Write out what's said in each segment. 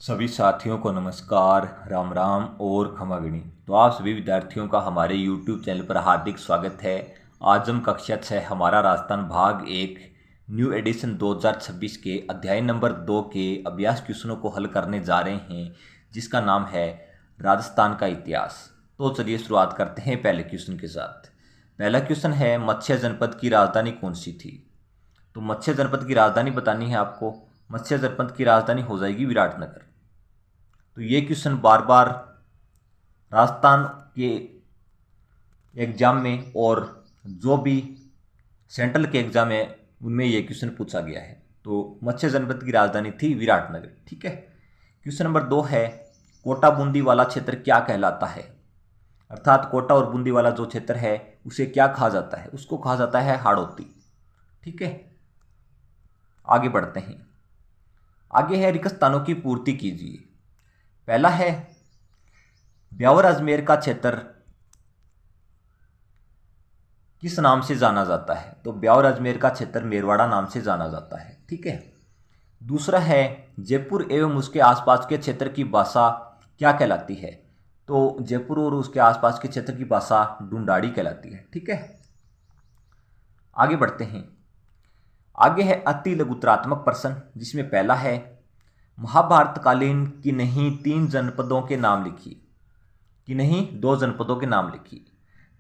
सभी साथियों को नमस्कार, राम राम और खमागणी। तो आप सभी विद्यार्थियों का हमारे YouTube चैनल पर हार्दिक स्वागत है। आज हम कक्षा 6 हमारा राजस्थान भाग 1 न्यू एडिशन 2026 के अध्याय नंबर 2 के अभ्यास क्वेश्चनों को हल करने जा रहे हैं, जिसका नाम है राजस्थान का इतिहास। तो चलिए शुरुआत करते हैं पहले क्वेश्चन के साथ। पहला क्वेश्चन है, मत्स्य जनपद की राजधानी कौन सी थी? तो मत्स्य जनपद की राजधानी बतानी है आपको। मत्स्य जनपद की राजधानी हो जाएगी विराटनगर। तो ये क्वेश्चन बार बार राजस्थान के एग्जाम में और जो भी सेंट्रल के एग्जाम है उनमें ये क्वेश्चन पूछा गया है। तो मत्स्य जनपद की राजधानी थी विराटनगर। ठीक है। क्वेश्चन नंबर 2 है, कोटा बूंदी वाला क्षेत्र क्या कहलाता है? अर्थात कोटा और बूंदी वाला जो क्षेत्र है उसे क्या कहा जाता है? उसको कहा जाता है हाड़ौती। ठीक है, आगे बढ़ते हैं। आगे है, रिक्त स्थानों की पूर्ति कीजिए। पहला है, ब्यावर अजमेर का क्षेत्र किस नाम से जाना जाता है? तो ब्यावर अजमेर का क्षेत्र मेरवाड़ा नाम से जाना जाता है। ठीक है। दूसरा है, जयपुर एवं उसके आसपास के क्षेत्र की भाषा क्या कहलाती है? तो जयपुर और उसके आसपास के क्षेत्र की भाषा ढूंढाड़ी कहलाती है। ठीक है, आगे बढ़ते हैं। आगे है अति लघुत्रात्मक प्रश्न, जिसमें पहला है, महाभारत कालीन की नहीं 3 जनपदों के नाम लिखिए। कि नहीं 2 जनपदों के नाम लिखिए।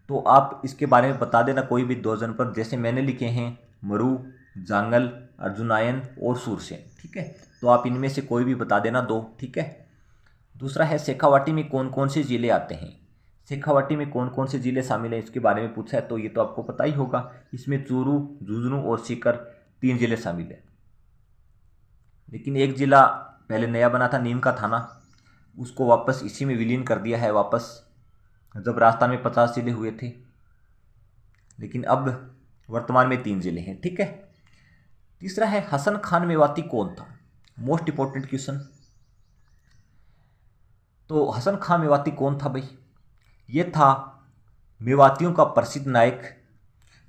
तो आप इसके बारे में बता देना कोई भी 2 जनपद, जैसे मैंने लिखे हैं मरु, जांगल, अर्जुनायन और सूरसेन। ठीक है, तो आप इनमें से कोई भी बता देना 2। ठीक है। दूसरा है, शेखावाटी में कौन कौन से जिले आते हैं? शेखावाटी में कौन कौन से जिले शामिल हैं इसके बारे में पूछा है, तो ये तो आपको पता ही होगा। इसमें चूरू, झुंझुनू और सीकर 3 जिले शामिल हैं। लेकिन एक जिला पहले नया बना था, नीम का थाना, उसको वापस इसी में विलीन कर दिया है वापस, जब राजस्थान में 50 जिले हुए थे। लेकिन अब वर्तमान में 3 जिले हैं। ठीक है। तीसरा है, हसन खान मेवाती कौन था? Most important question. तो हसन खान मेवाती कौन था भाई? ये था मेवातियों का प्रसिद्ध नायक,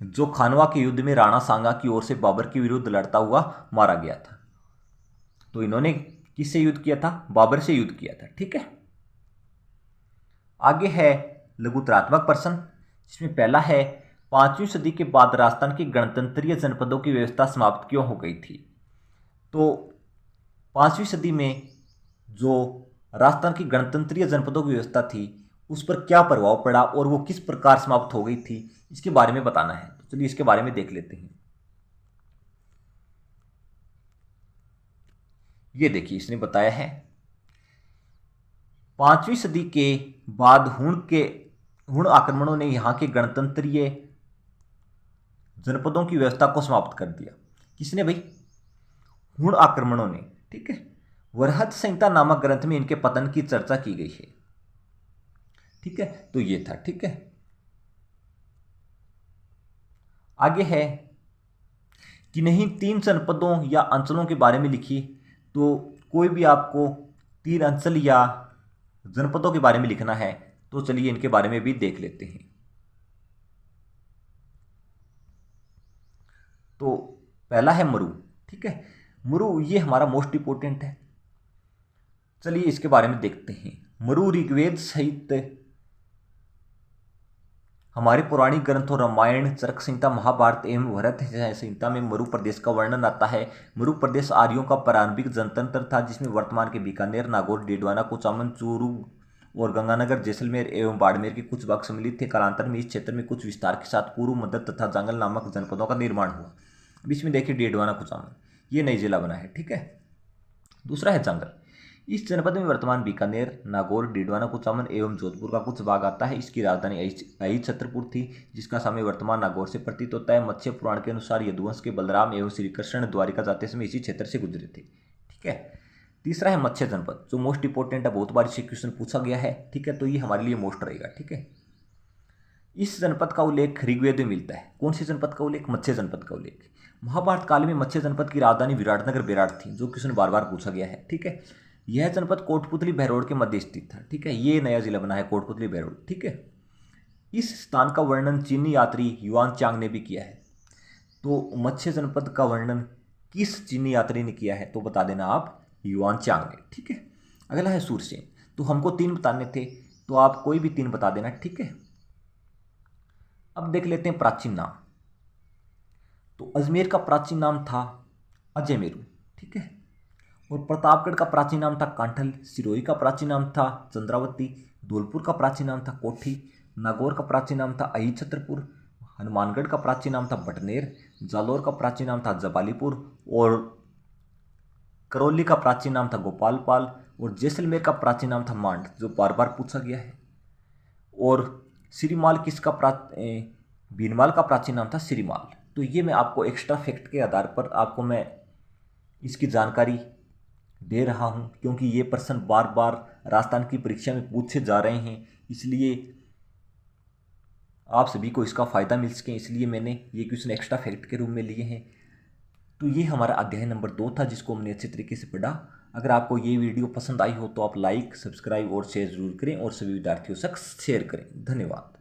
जो खानवा के युद्ध में राणा सांगा की ओर से बाबर के विरुद्ध लड़ता हुआ मारा गया था। तो इन्होंने किससे युद्ध किया था? बाबर से युद्ध किया था। ठीक है। आगे है लघुत्रात्मक प्रश्न, जिसमें पहला है, 5वीं सदी के बाद राजस्थान की गणतंत्रीय जनपदों की व्यवस्था समाप्त क्यों हो गई थी? तो 5वीं सदी में जो राजस्थान की गणतंत्रीय जनपदों की व्यवस्था थी उस पर क्या प्रभाव पड़ा और वो किस प्रकार समाप्त हो गई थी, इसके बारे में बताना है। तो चलिए इसके बारे में देख लेते हैं। ये देखिए, इसने बताया है 5वीं सदी के बाद हुण आक्रमणों ने यहाँ के गणतंत्रीय जनपदों की व्यवस्था को समाप्त कर दिया। किसने भाई? हुण आक्रमणों ने। ठीक है। वरहत संहिता नामक ग्रंथ में इनके पतन की चर्चा की गई है। ठीक है, तो ये था। ठीक है। आगे है कि नहीं 3 जनपदों या अंचलों के बारे में लिखिए। तो कोई भी आपको 3 अंचल या जनपदों के बारे में लिखना है, तो चलिए इनके बारे में भी देख लेते हैं। तो पहला है मरु। ठीक है, मरु ये हमारा मोस्ट इंपोर्टेंट है। चलिए इसके बारे में देखते हैं। मरु ऋग्वेद सहित हमारे पौराणिक ग्रंथों रामायण, चरक संहिता, महाभारत एवं भरत संहिता में मरु प्रदेश का वर्णन आता है। मरु प्रदेश आर्यों का प्रारंभिक जनतंत्र था, जिसमें वर्तमान के बीकानेर, नागौर, डेडवाना, कुचामन, चूरू और गंगानगर, जैसलमेर एवं बाड़मेर के कुछ भाग सम्मिलित थे। कालांतर में इस क्षेत्र में कुछ विस्तार के साथ पूर्व, मध्य तथा जांगल नामक जनपदों का निर्माण हुआ। बीच में देखिए डेडवाना, कुचामन, ये नई जिला बना है। ठीक है। दूसरा है जांगल। इस जनपद में वर्तमान बीकानेर, नागौर, डेडवाना, कुचामन एवं जोधपुर का कुछ भाग आता है। इसकी राजधानी अहि छत्रपुर थी, जिसका समय वर्तमान नागौर से प्रतीत होता है। मत्स्य पुराण के अनुसार यदुवंश के बलराम एवं श्री कृष्ण द्वारिका जाते समय इसी क्षेत्र से गुजरे थे। ठीक है। तीसरा है मत्स्य जनपद, जो मोस्ट इंपोर्टेंट है, बहुत बार इससे क्वेश्चन पूछा गया है। ठीक है, तो ये हमारे लिए मोस्ट रहेगा। ठीक है। इस जनपद का उल्लेख ऋग्वेद में मिलता है। कौन सी जनपद का उल्लेख? मत्स्य जनपद का उल्लेख। महाभारत काल में मत्स्य जनपद की राजधानी विराटनगर बेराट थी, जो क्वेश्चन बार बार पूछा गया है। ठीक है। यह जनपद कोटपुतली बहरोड के मध्य स्थित था। ठीक है, ये नया जिला बना है कोटपुतली बहरोड। ठीक है। इस स्थान का वर्णन चीनी यात्री युआन चांग ने भी किया है। तो मत्स्य जनपद का वर्णन किस चीनी यात्री ने किया है? तो बता देना आप, युआन चांग ने। ठीक है। अगला है सूरसेन। तो हमको 3 बताने थे, तो आप कोई भी 3 बता देना, ठीक है। अब देख लेते हैं प्राचीन नाम। तो अजमेर का प्राचीन नाम था अजयमेरू, ठीक है। और प्रतापगढ़ का प्राचीन नाम था कांठल, सिरोही का प्राचीन नाम था चंद्रावती, धौलपुर का प्राचीन नाम था कोठी, नागौर का प्राचीन नाम था अहि छत्रपुर, हनुमानगढ़ का प्राचीन नाम था बटनेर, जालौर का प्राचीन नाम था जबालीपुर, और करौली का प्राचीन नाम था गोपालपाल, और जैसलमेर का प्राचीन नाम था मांड, जो बार बार पूछा गया है। और सिरीमाल किसका भीनमाल का प्राचीन नाम था सिरीमाल। तो ये मैं आपको एक्स्ट्रा फैक्ट के आधार पर आपको मैं इसकी जानकारी दे रहा हूँ, क्योंकि ये प्रश्न बार बार राजस्थान की परीक्षा में पूछे जा रहे हैं, इसलिए आप सभी को इसका फ़ायदा मिल सके, इसलिए मैंने ये क्वेश्चन एक्स्ट्रा फैक्ट के रूप में लिए हैं। तो ये हमारा अध्याय नंबर 2 था, जिसको हमने अच्छे तरीके से पढ़ा। अगर आपको ये वीडियो पसंद आई हो तो आप लाइक, सब्सक्राइब और शेयर जरूर करें, और सभी विद्यार्थियों तक शेयर करें। धन्यवाद।